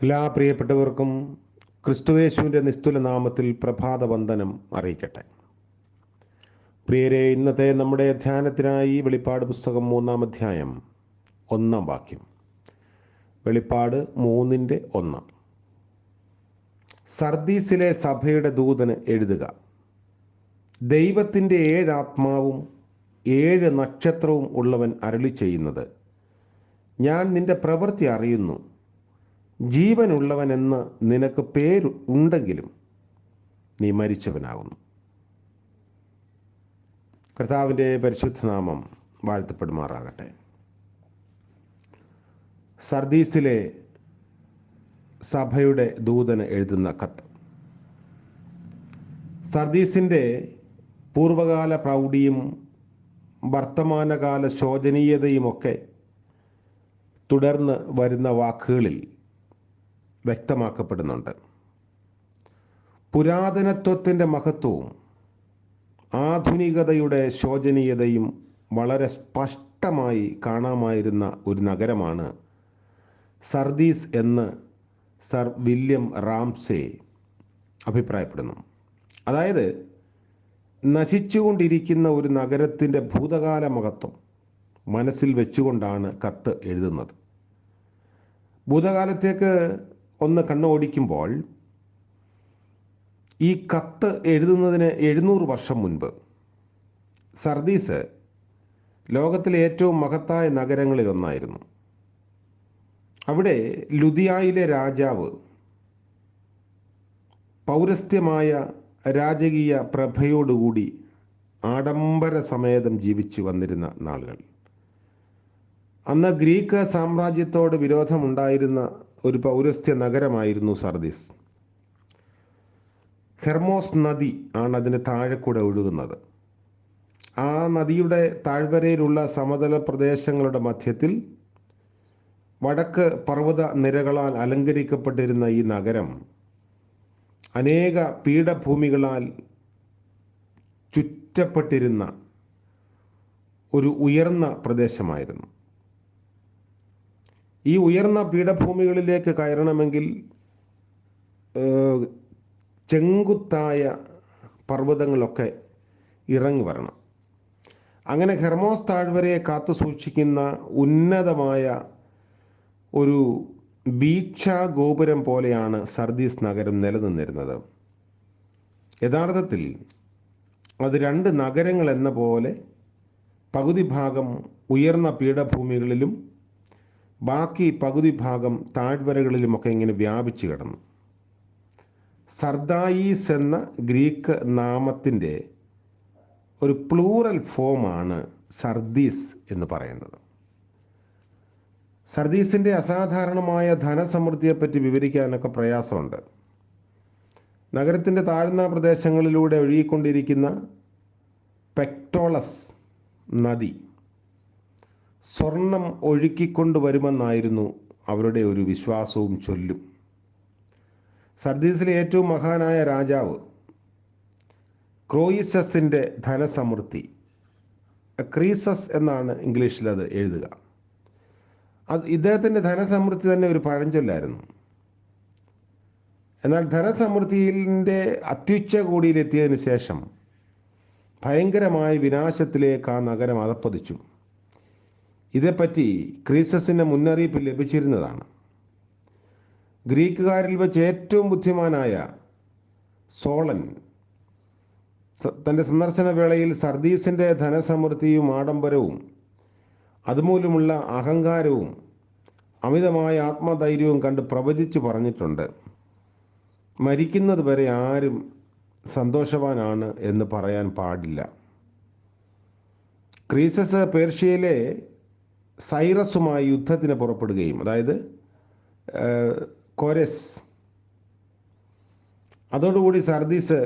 എല്ലാ പ്രിയപ്പെട്ടവർക്കും ക്രിസ്തുയേശുവിൻ്റെ നിസ്തുല നാമത്തിൽ പ്രഭാതവന്ദനം അറിയിക്കട്ടെ. പ്രിയരെ, ഇന്നത്തെ നമ്മുടെ ധ്യാനത്തിനായി വെളിപ്പാട് പുസ്തകം 3-ാം അധ്യായം 1-ാം വാക്യം. വെളിപ്പാട് 3:1. സർദീസിലെ സഭയുടെ ദൂതന് എഴുതുക: ദൈവത്തിൻ്റെ 7 ആത്മാവും 7 നക്ഷത്രവും ഉള്ളവൻ അരുളി ചെയ്യുന്നത്, ഞാൻ നിന്റെ പ്രവൃത്തി അറിയുന്നു. ജീവനുള്ളവനെന്ന് നിനക്ക് പേരുണ്ടെങ്കിലും നീ മരിച്ചവനാകുന്നു. കർത്താവിൻ്റെ പരിശുദ്ധനാമം വാഴ്ത്തപ്പെടുമാറാകട്ടെ. സർദീസിലെ സഭയുടെ ദൂതന് എഴുതുന്ന കത്ത്. സർദീസിൻ്റെ പൂർവകാല പ്രൗഢിയും വർത്തമാനകാല ശോചനീയതയുമൊക്കെ തുടർന്ന് വരുന്ന വാക്കുകളിൽ വ്യക്തമാക്കപ്പെടുന്നുണ്ട്. പുരാതനത്വത്തിൻ്റെ മഹത്വവും ആധുനികതയുടെ ശോചനീയതയും വളരെ സ്പഷ്ടമായി കാണാമായിരുന്ന ഒരു നഗരമാണ് സർദീസ് എന്ന് സർ വില്യം റാംസേ അഭിപ്രായപ്പെടുന്നു. അതായത്, നശിച്ചുകൊണ്ടിരിക്കുന്ന ഒരു നഗരത്തിൻ്റെ ഭൂതകാല മഹത്വം മനസ്സിൽ വെച്ചുകൊണ്ടാണ് കത്ത് എഴുതുന്നത്. ഭൂതകാലത്തേക്ക് ഒന്ന് കണ്ണോടിക്കുമ്പോൾ ഈ കത്ത് എഴുതുന്നതിന് 700 വർഷം മുൻപ് സർദീസ് ലോകത്തിലെ ഏറ്റവും മഹത്തായ നഗരങ്ങളിലൊന്നായിരുന്നു. അവിടെ ലുദിയായിലെ രാജാവ് പൗരസ്ത്യമായ രാജകീയ പ്രഭയോടുകൂടി ആഡംബര സമേതം ജീവിച്ചു വന്നിരുന്ന നാളുകൾ. അന്ന് ഗ്രീക്ക് സാമ്രാജ്യത്തോട് വിരോധമുണ്ടായിരുന്ന ഒരു പൗരസ്ത്യ നഗരമായിരുന്നു സർദീസ്. ഹെർമോസ് നദി ആണ് അതിന് താഴെ കൂടെ ഒഴുകുന്നത്. ആ നദിയുടെ താഴ്വരയിലുള്ള സമതല പ്രദേശങ്ങളുടെ മധ്യത്തിൽ വടക്ക് പർവ്വത നിരകളാൽ അലങ്കരിക്കപ്പെട്ടിരുന്ന ഈ നഗരം അനേക പീഠഭൂമികളാൽ ചുറ്റപ്പെട്ടിരുന്ന ഒരു ഉയർന്ന പ്രദേശമായിരുന്നു. ഈ ഉയർന്ന പീഠഭൂമികളിലേക്ക് കയറണമെങ്കിൽ ചെങ്കുത്തായ പർവ്വതങ്ങളൊക്കെ ഇറങ്ങി വരണം. അങ്ങനെ ഹെർമോസ് താഴ്വരയെ കാത്തു സൂക്ഷിക്കുന്ന ഉന്നതമായ ഒരു വീക്ഷാഗോപുരം പോലെയാണ് സർദീസ് നഗരം നിലനിന്നിരുന്നത്. യഥാർത്ഥത്തിൽ അത് 2 നഗരങ്ങൾ എന്ന പോലെ പകുതി ഭാഗം ഉയർന്ന പീഠഭൂമികളിലും ബാക്കി പകുതി ഭാഗം താഴ്വരകളിലുമൊക്കെ ഇങ്ങനെ വ്യാപിച്ചു കിടന്നു. സർദായിസ് എന്ന ഗ്രീക്ക് നാമത്തിൻ്റെ ഒരു പ്ലൂറൽ ഫോമാണ് സർദീസ് എന്ന് പറയുന്നത്. സർദീസിൻ്റെ അസാധാരണമായ ധനസമൃദ്ധിയെപ്പറ്റി വിവരിക്കാനൊക്കെ പ്രയാസമുണ്ട്. നഗരത്തിൻ്റെ താഴ്ന്ന പ്രദേശങ്ങളിലൂടെ ഒഴുകിക്കൊണ്ടിരിക്കുന്ന പെക്ടോളസ് നദി സ്വർണം ഒഴുക്കിക്കൊണ്ടുവരുമെന്നായിരുന്നു അവരുടെ ഒരു വിശ്വാസവും ചൊല്ലും. സർദീസിലെ ഏറ്റവും മഹാനായ രാജാവ് ക്രോയിസസിൻ്റെ ധനസമൃദ്ധി, ക്രീസസ് എന്നാണ് ഇംഗ്ലീഷിൽ അത് എഴുതുക. ഇദ്ദേഹത്തിൻ്റെ ധനസമൃദ്ധി തന്നെ ഒരു പഴഞ്ചൊല്ലായിരുന്നു. എന്നാൽ ധനസമൃദ്ധിയിൻ്റെ അത്യുച്ചകോടിയിലെത്തിയതിനു ശേഷം ഭയങ്കരമായ വിനാശത്തിലേക്ക് ആ നഗരം അധപ്പതിച്ചു. ഇതേപ്പറ്റി ക്രീസസിന് മുന്നറിയിപ്പ് ലഭിച്ചിരുന്നതാണ്. ഗ്രീക്കുകാരിൽ വെച്ച് ഏറ്റവും ബുദ്ധിമാനായ സോളൻ തൻ്റെ സന്ദർശന വേളയിൽ സർദീസിൻ്റെ ധനസമൃദ്ധിയും ആഡംബരവും അതുമൂലമുള്ള അഹങ്കാരവും അമിതമായ ആത്മധൈര്യവും കണ്ട് പ്രവചിച്ചു പറഞ്ഞിട്ടുണ്ട്. മരിക്കുന്നത് വരെ ആരും സന്തോഷവാനാണ് എന്ന് പറയാൻ പാടില്ല. ക്രീസസ് പേർഷ്യയിലെ സൈറസുമായി യുദ്ധത്തിന് പുറപ്പെടുകയും, അതായത് കോരസ്, അതോടുകൂടി സർദീസ്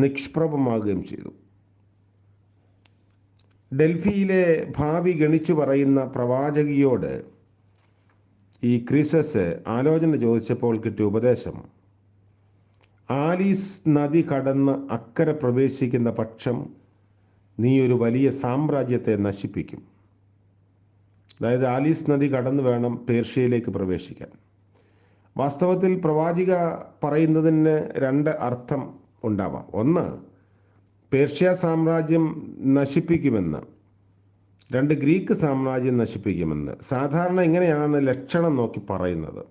നിഷ്പ്രഭമാകുകയും ചെയ്തു. ഡൽഹിയിലെ ഭാവി ഗണിച്ചു പറയുന്ന പ്രവാചകിയോട് ഈ ക്രീസസ് ആലോചന ചോദിച്ചപ്പോൾ കിട്ടിയ ഉപദേശം, ആലീസ് നദി കടന്ന് അക്കരെ പ്രവേശിക്കുന്ന പക്ഷം നീ ഒരു വലിയ സാമ്രാജ്യത്തെ നശിപ്പിക്കും. അതായത് ആലീസ് നദി കടന്നു വേണം പേർഷ്യയിലേക്ക് പ്രവേശിക്കാൻ. വാസ്തവത്തിൽ പ്രവാചിക പറയുന്നതിന് രണ്ട് അർത്ഥം ഉണ്ടാവാം. ഒന്ന്, പേർഷ്യ സാമ്രാജ്യം നശിപ്പിക്കുമെന്ന്. രണ്ട്, ഗ്രീക്ക് സാമ്രാജ്യം നശിപ്പിക്കുമെന്ന്. സാധാരണ ഇങ്ങനെയാണ് ലക്ഷണം നോക്കി പറയുന്നത്.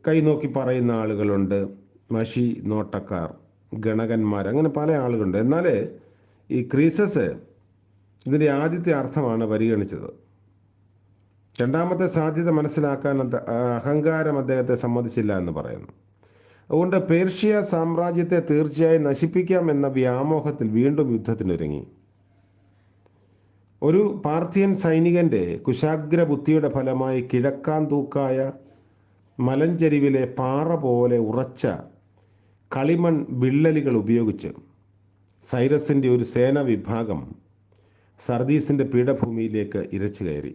കൈ നോക്കി പറയുന്ന ആളുകളുണ്ട്, മഷി നോട്ടക്കാർ, ഗണകന്മാർ, അങ്ങനെ പല ആളുകളുണ്ട്. എന്നാൽ ഈ ക്രീസസ് ഇതിൻ്റെ ആദ്യത്തെ അർത്ഥമാണ് പരിഗണിച്ചത്. രണ്ടാമത്തെ സാധ്യത മനസ്സിലാക്കാൻ അഹങ്കാരം അദ്ദേഹത്തെ സമ്മതിച്ചില്ല എന്ന് പറയുന്നു. അതുകൊണ്ട് പേർഷ്യ സാമ്രാജ്യത്തെ തീർച്ചയായും നശിപ്പിക്കാം എന്ന വ്യാമോഹത്തിൽ വീണ്ടും യുദ്ധത്തിനൊരുങ്ങി. ഒരു പാർത്ഥിയൻ സൈനികന്റെ കുശാഗ്ര ബുദ്ധിയുടെ ഫലമായി കിഴക്കാൻ തൂക്കായ മലഞ്ചരിവിലെ പാറ പോലെ ഉറച്ച കളിമൺ വിള്ളലുകൾ ഉപയോഗിച്ച് സൈറസിൻ്റെ ഒരു സേനാ വിഭാഗം സർദീസിൻ്റെ പീഠഭൂമിയിലേക്ക് ഇരച്ചു കയറി.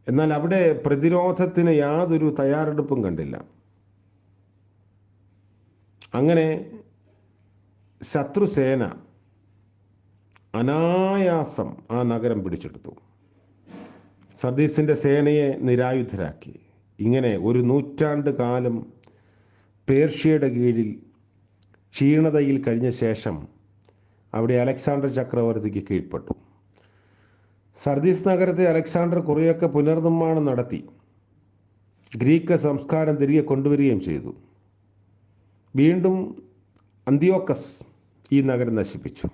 എന്നാൽ അവിടെ പ്രതിരോധത്തിന് യാതൊരു തയ്യാറെടുപ്പും കണ്ടില്ല. അങ്ങനെ ശത്രുസേന അനായാസം ആ നഗരം പിടിച്ചെടുത്തു. സർദീസിൻ്റെ സേനയെ നിരായുധരാക്കി. ഇങ്ങനെ ഒരു നൂറ്റാണ്ട് കാലം പേർഷ്യയുടെ കീഴിൽ ക്ഷീണതയിൽ കഴിഞ്ഞ ശേഷം അവിടെ അലക്സാണ്ടർ ചക്രവർത്തിക്ക് കീഴ്പ്പെട്ടു. സർദീസ് നഗരത്തെ അലക്സാണ്ടർ കുറേയൊക്കെ പുനർനിർമ്മാണം നടത്തി ഗ്രീക്ക് സംസ്കാരം തിരികെ കൊണ്ടുവരികയും ചെയ്തു. വീണ്ടും അന്തിയോക്കസ് ഈ നഗരം നശിപ്പിച്ചു.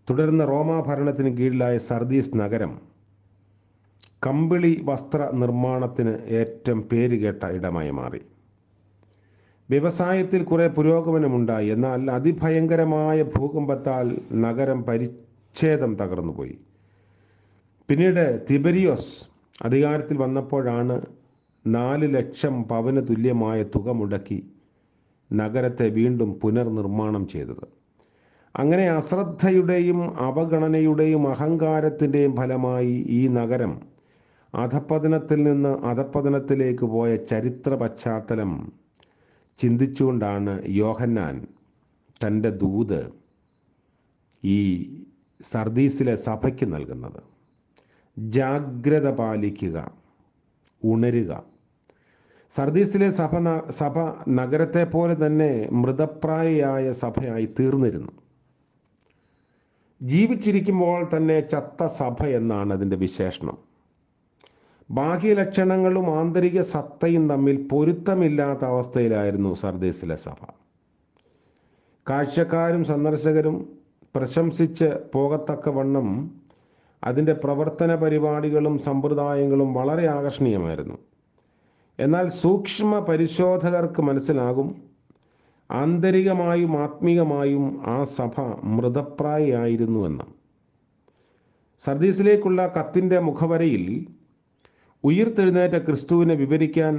തുടർന്ന് റോമാ ഭരണത്തിന് കീഴിലായ സർദീസ് നഗരം കമ്പിളി വസ്ത്ര നിർമ്മാണത്തിന് ഏറ്റവും പേരുകേട്ട ഇടമായി മാറി. വ്യവസായത്തിൽ കുറെ പുരോഗമനമുണ്ടായി. എന്നാൽ അതിഭയങ്കരമായ ഭൂകമ്പത്താൽ നഗരം പരിച്ഛേദം തകർന്നുപോയി. പിന്നീട് തിബരിയോസ് അധികാരത്തിൽ വന്നപ്പോഴാണ് 4 ലക്ഷം പവന് തുല്യമായ തുക മുടക്കി നഗരത്തെ വീണ്ടും പുനർനിർമ്മാണം ചെയ്തത്. അങ്ങനെ അശ്രദ്ധയുടെയും അവഗണനയുടെയും അഹങ്കാരത്തിൻ്റെയും ഫലമായി ഈ നഗരം അധപ്പതനത്തിൽ നിന്ന് അധപ്പതനത്തിലേക്ക് പോയ ചരിത്ര പശ്ചാത്തലം ചിന്തിച്ചുകൊണ്ടാണ് യോഹന്നാൻ തൻ്റെ ദൂത് ഈ സർദീസിലെ സഭയ്ക്ക് നൽകുന്നത്. ജാഗ്രത പാലിക്കുക, ഉണരുക. സർദീസിലെ സഭ നഗരത്തെ പോലെ തന്നെ മൃതപ്രായയായ സഭയായി തീർന്നിരുന്നു. ജീവിച്ചിരിക്കുമ്പോൾ തന്നെ ചത്ത സഭ എന്നാണ് അതിൻ്റെ വിശേഷണം. ബാഹ്യലക്ഷണങ്ങളും ആന്തരിക സത്തയും തമ്മിൽ പൊരുത്തമില്ലാത്ത അവസ്ഥയിലായിരുന്നു സർദീസിലെ സഭ. കാഴ്ചക്കാരും സന്ദർശകരും പ്രശംസിച്ച് പോകത്തക്കവണ്ണം അതിൻ്റെ പ്രവർത്തന പരിപാടികളും സമ്പ്രദായങ്ങളും വളരെ ആകർഷണീയമായിരുന്നു. എന്നാൽ സൂക്ഷ്മ പരിശോധകർക്ക് മനസ്സിലാകും, ആന്തരികമായും ആത്മീകമായും ആ സഭ മൃതപ്രായയായിരുന്നുവെന്ന്. സർദീസിലേക്കുള്ള കത്തിൻ്റെ മുഖവരയിൽ ഉയിർത്തെഴുന്നേറ്റ ക്രിസ്തുവിനെ വിവരിക്കാൻ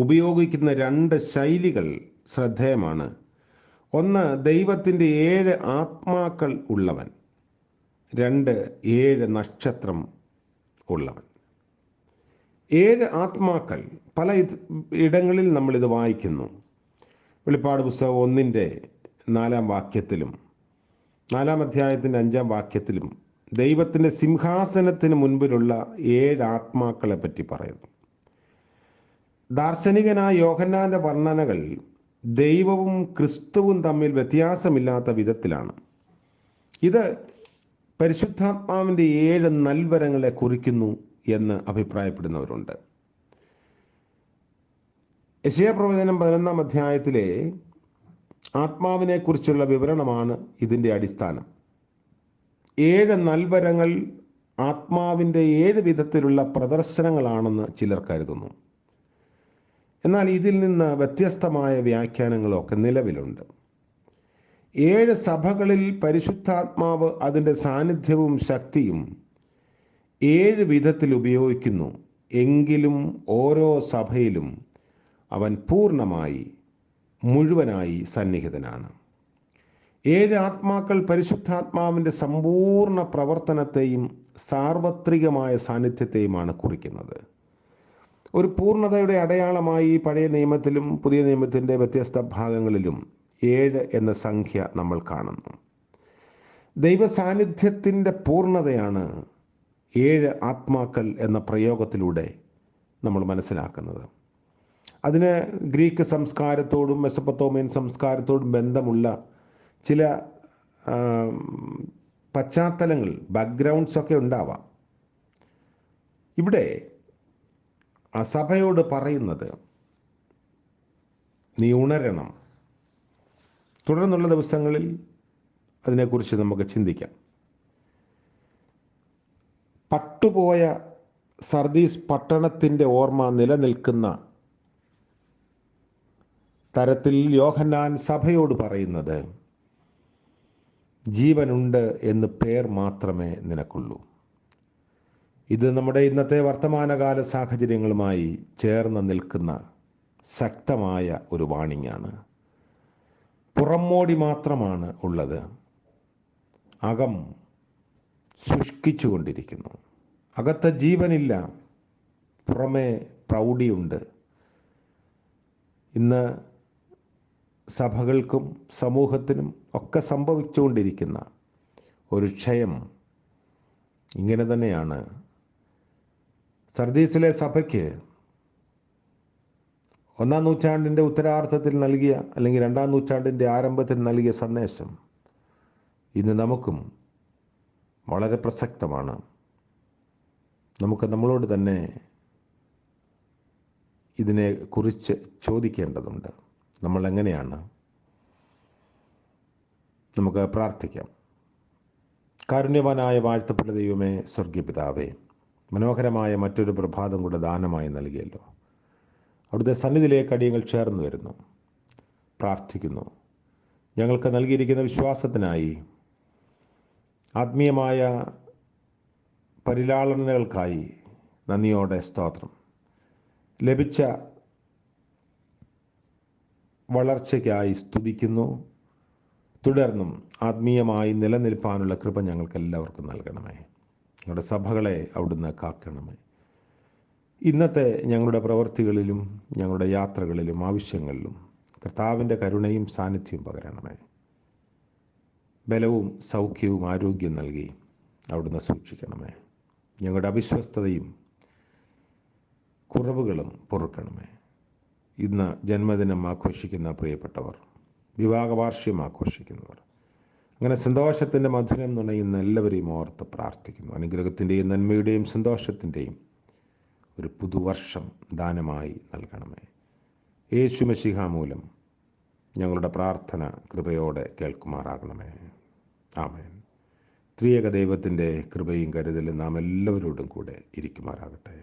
ഉപയോഗിക്കുന്ന 2 ശൈലികൾ ശ്രദ്ധേയമാണ്. ഒന്ന്, ദൈവത്തിൻ്റെ 7 ആത്മാക്കൾ ഉള്ളവൻ. 2, 7 നക്ഷത്രം ഉള്ളവൻ. 7 ആത്മാക്കൾ. പല ഇടങ്ങളിൽ നമ്മളിത് വായിക്കുന്നു. വെളിപ്പാട് പുസ്തകം 1-ന്റെ 4-ാം വാക്യത്തിലും 4-ാം അധ്യായത്തിൻ്റെ 5-ാം വാക്യത്തിലും ദൈവത്തിൻ്റെ സിംഹാസനത്തിന് മുൻപിലുള്ള 7 ആത്മാക്കളെ പറ്റി പറയുന്നു. ദാർശനികനായ യോഹന്നാന്റെ വർണ്ണനകൾ ദൈവവും ക്രിസ്തുവും തമ്മിൽ വ്യത്യാസമില്ലാത്ത വിധത്തിലാണ്. ഇത് പരിശുദ്ധാത്മാവിൻ്റെ 7 നൽവരങ്ങളെ കുറിക്കുന്നു എന്ന് അഭിപ്രായപ്പെടുന്നവരുണ്ട്. യെശയ്യാപ്രവചനം 11-ാം അധ്യായത്തിലെ ആത്മാവിനെ കുറിച്ചുള്ള വിവരണമാണ് ഇതിൻ്റെ അടിസ്ഥാനം. 7 നൽവരങ്ങൾ ആത്മാവിൻ്റെ 7 വിധത്തിലുള്ള പ്രദർശനങ്ങളാണെന്ന് ചിലർ കരുതുന്നു. എന്നാൽ ഇതിൽ നിന്ന് വ്യത്യസ്തമായ വ്യാഖ്യാനങ്ങളൊക്കെ നിലവിലുണ്ട്. 7 സഭകളിൽ പരിശുദ്ധാത്മാവ് അതിൻ്റെ സാന്നിധ്യവും ശക്തിയും 7 വിധത്തിൽ ഉപയോഗിക്കുന്നു. എങ്കിലും ഓരോ സഭയിലും അവൻ പൂർണ്ണമായി മുഴുവനായി സന്നിഹിതനാണ്. 7 ആത്മാക്കൾ പരിശുദ്ധാത്മാവിൻ്റെ സമ്പൂർണ്ണ പ്രവർത്തനത്തെയും സാർവത്രികമായ സാന്നിധ്യത്തെയുമാണ് കുറിക്കുന്നത്. ഒരു പൂർണ്ണതയുടെ അടയാളമായി പഴയ നിയമത്തിലും പുതിയ നിയമത്തിൻ്റെ വ്യത്യസ്ത ഭാഗങ്ങളിലും 7 എന്ന സംഖ്യ നമ്മൾ കാണുന്നു. ദൈവ സാന്നിധ്യത്തിൻ്റെ പൂർണ്ണതയാണ് 7 ആത്മാക്കൾ എന്ന പ്രയോഗത്തിലൂടെ നമ്മൾ മനസ്സിലാക്കുന്നത്. അതിന് ഗ്രീക്ക് സംസ്കാരത്തോടും മെസൊപ്പൊത്താമിയൻ സംസ്കാരത്തോടും ബന്ധമുള്ള ചില പശ്ചാത്തലങ്ങൾ, ബാക്ക്ഗ്രൗണ്ട്സൊക്കെ ഉണ്ടാവാം. ഇവിടെ ആ സഭയോട് പറയുന്നത്, നീ ഉണരണം. തുടർന്നുള്ള ദിവസങ്ങളിൽ അതിനെക്കുറിച്ച് നമുക്ക് ചിന്തിക്കാം. പട്ടുപോയ സർദീസ് പട്ടണത്തിൻ്റെ ഓർമ്മ നിലനിൽക്കുന്ന തരത്തിൽ യോഹന്നാൻ സഭയോട് പറയുന്നത്, ജീവനുണ്ട് എന്ന് പേർ മാത്രമേ നിനക്കുള്ളൂ. ഇത് നമ്മുടെ ഇന്നത്തെ വർത്തമാനകാല സാഹചര്യങ്ങളുമായി ചേർന്ന് നിൽക്കുന്ന ശക്തമായ ഒരു വാണിംഗാണ്. പുറമോടി മാത്രമാണ് ഉള്ളത്, അകം ശുഷ്കിച്ചുകൊണ്ടിരിക്കുന്നു. അകത്തെ ജീവനില്ല, പുറമേ പ്രൗഢിയുണ്ട്. ഇന്ന് സഭകൾക്കും സമൂഹത്തിനും ഒക്കെ സംഭവിച്ചുകൊണ്ടിരിക്കുന്ന ഒരു ക്ഷയം ഇങ്ങനെ തന്നെയാണ്. സർദീസിലെ സഭയ്ക്ക് 1-ാം നൂറ്റാണ്ടിൻ്റെ ഉത്തരാർദ്ധത്തിൽ നൽകിയ, അല്ലെങ്കിൽ 2-ാം നൂറ്റാണ്ടിൻ്റെ ആരംഭത്തിൽ നൽകിയ സന്ദേശം ഇന്ന് നമുക്കും വളരെ പ്രസക്തമാണ്. നമുക്ക് നമ്മളോട് തന്നെ ഇതിനെക്കുറിച്ച് ചോദിക്കേണ്ടതുണ്ട്. നമ്മൾ എങ്ങനെയാണ്? നമുക്ക് പ്രാർത്ഥിക്കാം. കാരുണ്യവാനായ വാഴ്ത്തപ്പെട്ട ദൈവമേ, സ്വർഗീയ പിതാവേ, മനോഹരമായ മറ്റൊരു പ്രഭാതം കൂടെ ദാനമായി നൽകിയല്ലോ. അവിടുത്തെ സന്നിധിയിലേക്ക് അടിയങ്ങൾ ചേർന്ന് വരുന്നു, പ്രാർത്ഥിക്കുന്നു. ഞങ്ങൾക്ക് നൽകിയിരിക്കുന്ന വിശ്വാസത്തിനായി, ആത്മീയമായ പരിലാളനകൾക്കായി നന്ദിയോടെ സ്തോത്രം. ലഭിച്ച വളർച്ചയ്ക്കായി സ്തുതിക്കുന്നു. തുടർന്നും ആത്മീയമായി നിലനിൽപ്പാനുള്ള കൃപ ഞങ്ങൾക്ക് എല്ലാവർക്കും നൽകണമേ. ഞങ്ങളുടെ സഭകളെ അവിടുന്ന് കാക്കണമേ. ഇന്നത്തെ ഞങ്ങളുടെ പ്രവൃത്തികളിലും ഞങ്ങളുടെ യാത്രകളിലും ആവശ്യങ്ങളിലും കർത്താവിൻ്റെ കരുണയും സാന്നിധ്യവും പകരണമേ. ബലവും സൗഖ്യവും ആരോഗ്യം നൽകി അവിടുന്ന് സൂക്ഷിക്കണമേ. ഞങ്ങളുടെ അവിശ്വസ്തതയും കുറവുകളും പൊറുക്കണമേ. ഇന്ന് ജന്മദിനം ആഘോഷിക്കുന്ന പ്രിയപ്പെട്ടവർ, വിവാഹവാർഷികം ആഘോഷിക്കുന്നവർ, അങ്ങനെ സന്തോഷത്തിൻ്റെ മധുരം നുണയുന്ന എല്ലാവരെയും ഓർത്ത് പ്രാർത്ഥിക്കുന്നു. അനുഗ്രഹത്തിൻ്റെയും നന്മയുടെയും സന്തോഷത്തിൻ്റെയും ഒരു പുതുവർഷം ദാനമായി നൽകണമേ. യേശു മശീഹ മൂലം ഞങ്ങളുടെ പ്രാർത്ഥന കൃപയോടെ കേൾക്കുമാറാകണമേ. ആമേൻ. ത്രിയേക ദൈവത്തിൻ്റെ കൃപയും കരുതലും നാം എല്ലാവരോടും കൂടെ ഇരിക്കുമാറാകട്ടെ.